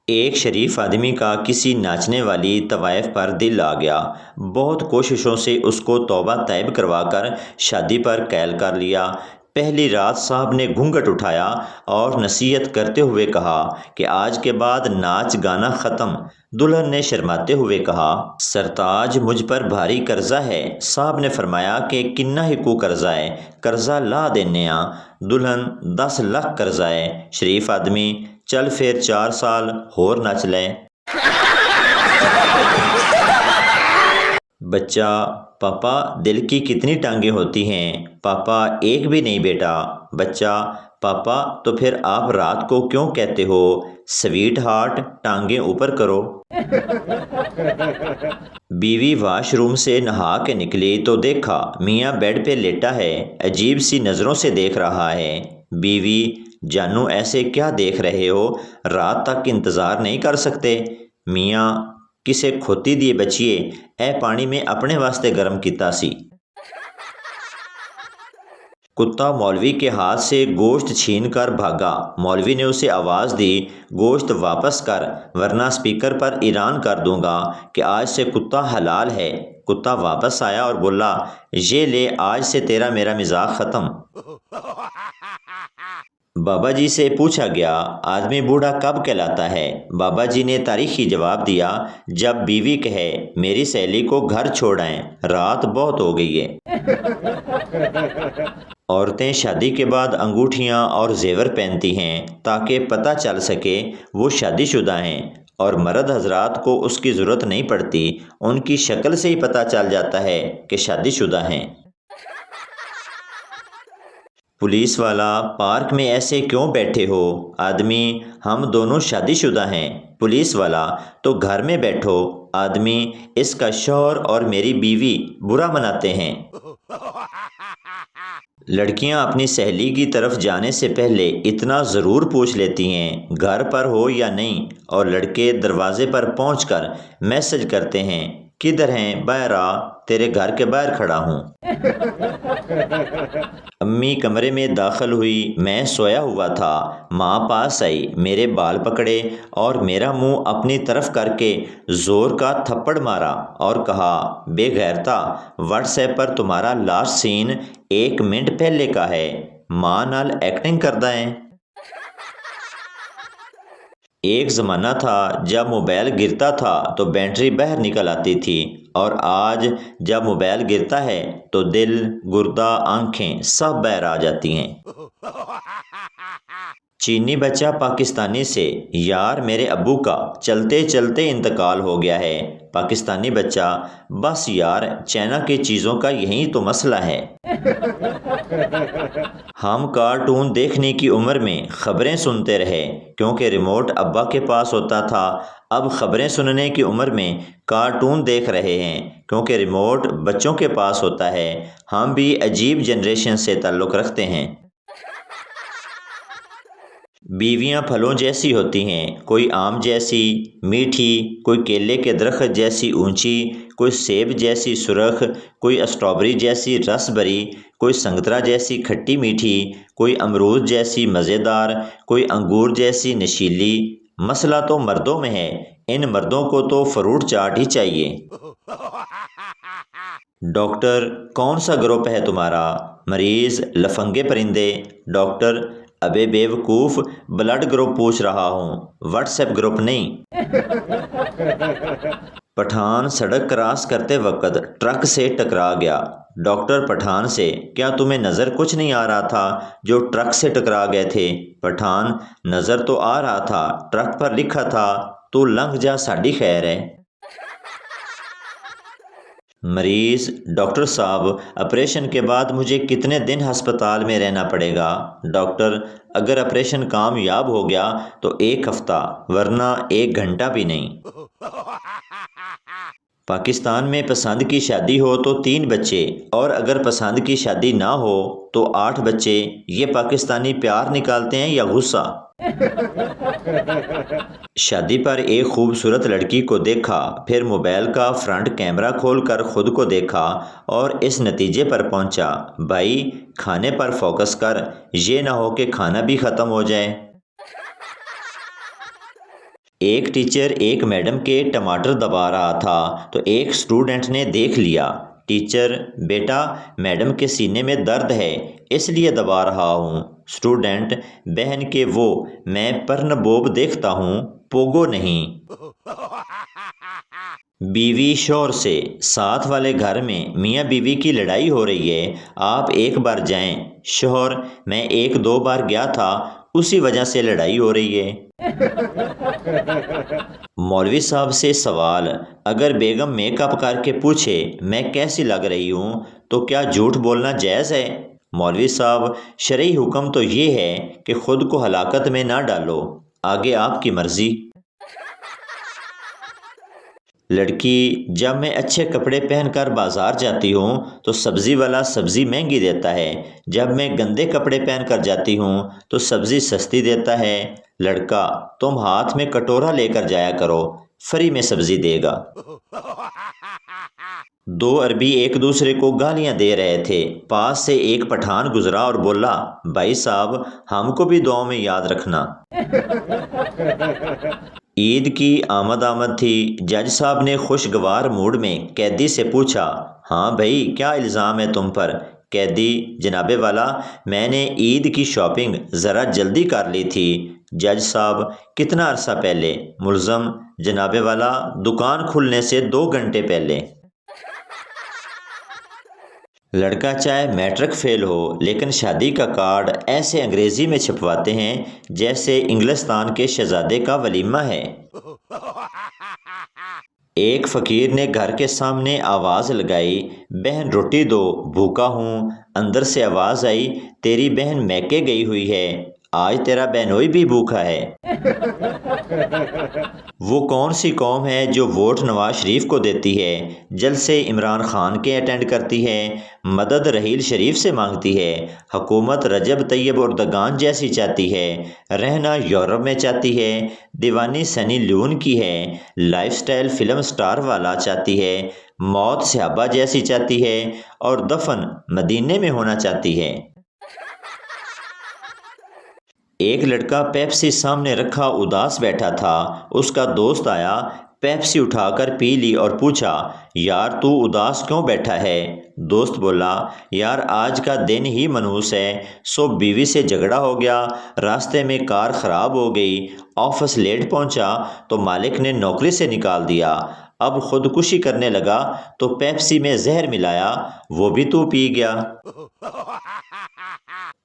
ایک شریف آدمی کا کسی ناچنے والی طوائف پر دل آ گیا۔ بہت کوششوں سے اس کو توبہ طیب کروا کر شادی پر قائل کر لیا۔ پہلی رات صاحب نے گھونگھٹ اٹھایا اور نصیحت کرتے ہوئے کہا کہ آج کے بعد ناچ گانا ختم۔ دلہن نے شرماتے ہوئے کہا، سرتاج مجھ پر بھاری قرضہ ہے۔ صاحب نے فرمایا کہ کنا ہی کو قرضہ ہے، قرضہ لا دینے آ۔ دلہن 10 لاکھ قرضہ ہے۔ شریف آدمی، چل پھر 4 سال ہور نچ لے۔ بچہ، پاپا دل کی کتنی ٹانگیں ہوتی ہیں؟ پاپا، ایک بھی نہیں بیٹا۔ بچہ، پاپا تو پھر آپ رات کو کیوں کہتے ہو سویٹ ہارٹ، ٹانگیں اوپر کرو؟ بیوی واش روم سے نہا کے نکلی تو دیکھا میاں بیڈ پہ لیٹا ہے، عجیب سی نظروں سے دیکھ رہا ہے۔ بیوی، جانو ایسے کیا دیکھ رہے ہو؟ رات تک انتظار نہیں کر سکتے؟ میاں، کسے کھوتی دیے بچیے، اے پانی میں اپنے واسطے گرم کیتا سی۔ کتا مولوی کے ہاتھ سے گوشت چھین کر بھاگا۔ مولوی نے اسے آواز دی، گوشت واپس کر ورنہ سپیکر پر اعلان کر دوں گا کہ آج سے کتا حلال ہے۔ کتا واپس آیا اور بولا، یہ لے، آج سے تیرا میرا مزاح ختم۔ بابا جی سے پوچھا گیا، آدمی بوڑھا کب کہلاتا ہے؟ بابا جی نے تاریخی جواب دیا، جب بیوی کہے میری سہیلی کو گھر چھوڑ آئیں، رات بہت ہو گئی ہے۔ عورتیں شادی کے بعد انگوٹھیاں اور زیور پہنتی ہیں تاکہ پتہ چل سکے وہ شادی شدہ ہیں، اور مرد حضرات کو اس کی ضرورت نہیں پڑتی، ان کی شکل سے ہی پتہ چل جاتا ہے کہ شادی شدہ ہیں۔ پولیس والا، پارک میں ایسے کیوں بیٹھے ہو؟ آدمی، ہم دونوں شادی شدہ ہیں۔ پولیس والا، تو گھر میں بیٹھو۔ آدمی، اس کا شوہر اور میری بیوی برا مناتے ہیں۔ لڑکیاں اپنی سہیلی کی طرف جانے سے پہلے اتنا ضرور پوچھ لیتی ہیں گھر پر ہو یا نہیں، اور لڑکے دروازے پر پہنچ کر میسج کرتے ہیں، کدھر ہیں؟ باہر آ، تیرے گھر کے باہر کھڑا ہوں۔ امی کمرے میں داخل ہوئی، میں سویا ہوا تھا۔ ماں پاس آئی، میرے بال پکڑے اور میرا منہ اپنی طرف کر کے زور کا تھپڑ مارا اور کہا، بے غیرتا، واٹس ایپ پر تمہارا لاسٹ سین 1 منٹ پہلے کا ہے، ماں نال ایکٹنگ کردا ہے۔ ایک زمانہ تھا جب موبائل گرتا تھا تو بیٹری باہر نکل آتی تھی، اور آج جب موبائل گرتا ہے تو دل، گردہ، آنکھیں سب باہر آ جاتی ہیں۔ چینی بچہ پاکستانی سے، یار میرے ابو کا چلتے چلتے انتقال ہو گیا ہے۔ پاکستانی بچہ، بس یار، چائنا کی چیزوں کا یہی تو مسئلہ ہے۔ ہم کارٹون دیکھنے کی عمر میں خبریں سنتے رہے کیونکہ ریموٹ ابا کے پاس ہوتا تھا، اب خبریں سننے کی عمر میں کارٹون دیکھ رہے ہیں کیونکہ ریموٹ بچوں کے پاس ہوتا ہے۔ ہم بھی عجیب جنریشن سے تعلق رکھتے ہیں۔ بیویاں پھلوں جیسی ہوتی ہیں، کوئی آم جیسی میٹھی، کوئی کیلے کے درخت جیسی اونچی، کوئی سیب جیسی سرخ، کوئی اسٹرابری جیسی رس بھری، کوئی سنگترا جیسی کھٹی میٹھی، کوئی امرود جیسی مزیدار، کوئی انگور جیسی نشیلی۔ مسئلہ تو مردوں میں ہے، ان مردوں کو تو فروٹ چاٹ ہی چاہیے۔ ڈاکٹر، کون سا گروپ ہے تمہارا؟ مریض، لفنگے پرندے۔ ڈاکٹر، ابے بے وقوف، بلڈ گروپ پوچھ رہا ہوں، واٹس ایپ گروپ نہیں۔ پٹھان سڑک کراس کرتے وقت ٹرک سے ٹکرا گیا۔ ڈاکٹر پٹھان سے، کیا تمہیں نظر کچھ نہیں آ رہا تھا جو ٹرک سے ٹکرا گئے تھے؟ پٹھان، نظر تو آ رہا تھا، ٹرک پر لکھا تھا، تو لنگھ جا ساڈی خیر ہے۔ مریض، ڈاکٹر صاحب، آپریشن کے بعد مجھے کتنے دن ہسپتال میں رہنا پڑے گا؟ ڈاکٹر، اگر آپریشن کامیاب ہو گیا تو 1 ہفتہ، ورنہ 1 گھنٹہ بھی نہیں۔ پاکستان میں پسند کی شادی ہو تو 3 بچے، اور اگر پسند کی شادی نہ ہو تو 8 بچے۔ یہ پاکستانی پیار نکالتے ہیں یا غصہ؟ شادی پر ایک خوبصورت لڑکی کو دیکھا، پھر موبائل کا فرنٹ کیمرہ کھول کر خود کو دیکھا اور اس نتیجے پر پہنچا، بھائی کھانے پر فوکس کر، یہ نہ ہو کہ کھانا بھی ختم ہو جائے۔ ایک ٹیچر ایک میڈم کے ٹماٹر دبا رہا تھا تو ایک اسٹوڈنٹ نے دیکھ لیا۔ ٹیچر: بیٹا، میڈم کے سینے میں درد ہے اس لیے دبا رہا ہوں۔ اسٹوڈنٹ: بہن کے وہ میں پرنبوب دیکھتا ہوں، پوگو نہیں۔ بیوی شوہر سے: ساتھ والے گھر میں میاں بیوی کی لڑائی ہو رہی ہے، آپ ایک بار جائیں۔ شوہر: میں 1-2 بار گیا تھا، اسی وجہ سے لڑائی ہو رہی ہے۔ مولوی صاحب سے سوال: اگر بیگم میک اپ کر کے پوچھے میں کیسی لگ رہی ہوں تو کیا جھوٹ بولنا جائز ہے؟ مولوی صاحب: شرعی حکم تو یہ ہے کہ خود کو ہلاکت میں نہ ڈالو، آگے آپ کی مرضی۔ لڑکی: جب میں اچھے کپڑے پہن کر بازار جاتی ہوں تو سبزی والا سبزی مہنگی دیتا ہے، جب میں گندے کپڑے پہن کر جاتی ہوں تو سبزی سستی دیتا ہے۔ لڑکا: تم ہاتھ میں کٹورا لے کر جایا کرو، فری میں سبزی دے گا۔ 2 عربی ایک دوسرے کو گالیاں دے رہے تھے، پاس سے ایک پٹھان گزرا اور بولا: بھائی صاحب، ہم کو بھی دعاؤں میں یاد رکھنا۔ عید کی آمد تھی، جج صاحب نے خوشگوار موڈ میں قیدی سے پوچھا: ہاں بھائی، کیا الزام ہے تم پر؟ قیدی: جناب والا، میں نے عید کی شاپنگ ذرا جلدی کر لی تھی۔ جج صاحب: کتنا عرصہ پہلے؟ ملزم: جناب والا، دکان کھلنے سے 2 گھنٹے پہلے۔ لڑکا چاہے میٹرک فیل ہو لیکن شادی کا کارڈ ایسے انگریزی میں چھپواتے ہیں جیسے انگلستان کے شہزادے کا ولیمہ ہے۔ ایک فقیر نے گھر کے سامنے آواز لگائی: بہن روٹی دو، بھوکا ہوں۔ اندر سے آواز آئی: تیری بہن میکے گئی ہوئی ہے، آج تیرا بہنوئی بھی بھوکا ہے۔ وہ کون سی قوم ہے جو ووٹ نواز شریف کو دیتی ہے، جلسے عمران خان کے اٹینڈ کرتی ہے، مدد رحیل شریف سے مانگتی ہے، حکومت رجب طیب اردگان جیسی چاہتی ہے، رہنا یورپ میں چاہتی ہے، دیوانی سنی لیون کی ہے، لائف سٹائل فلم سٹار والا چاہتی ہے، موت صحابہ جیسی چاہتی ہے اور دفن مدینے میں ہونا چاہتی ہے۔ ایک لڑکا پیپسی سامنے رکھا اداس بیٹھا تھا، اس کا دوست آیا، پیپسی اٹھا کر پی لی اور پوچھا: یار تو اداس کیوں بیٹھا ہے؟ دوست بولا: یار آج کا دن ہی منحوس ہے، بیوی سے جھگڑا ہو گیا، راستے میں کار خراب ہو گئی، آفس لیٹ پہنچا تو مالک نے نوکری سے نکال دیا، اب خودکشی کرنے لگا تو پیپسی میں زہر ملایا، وہ بھی تو پی گیا۔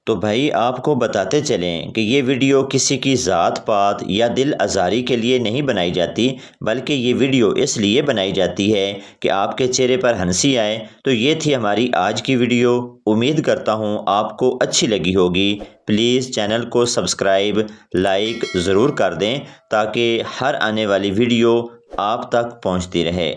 تو بھائی آپ کو بتاتے چلیں کہ یہ ویڈیو کسی کی ذات پات یا دل آزاری کے لیے نہیں بنائی جاتی، بلکہ یہ ویڈیو اس لیے بنائی جاتی ہے کہ آپ کے چہرے پر ہنسی آئے۔ تو یہ تھی ہماری آج کی ویڈیو، امید کرتا ہوں آپ کو اچھی لگی ہوگی۔ پلیز چینل کو سبسکرائب، لائک ضرور کر دیں تاکہ ہر آنے والی ویڈیو آپ تک پہنچتی رہے۔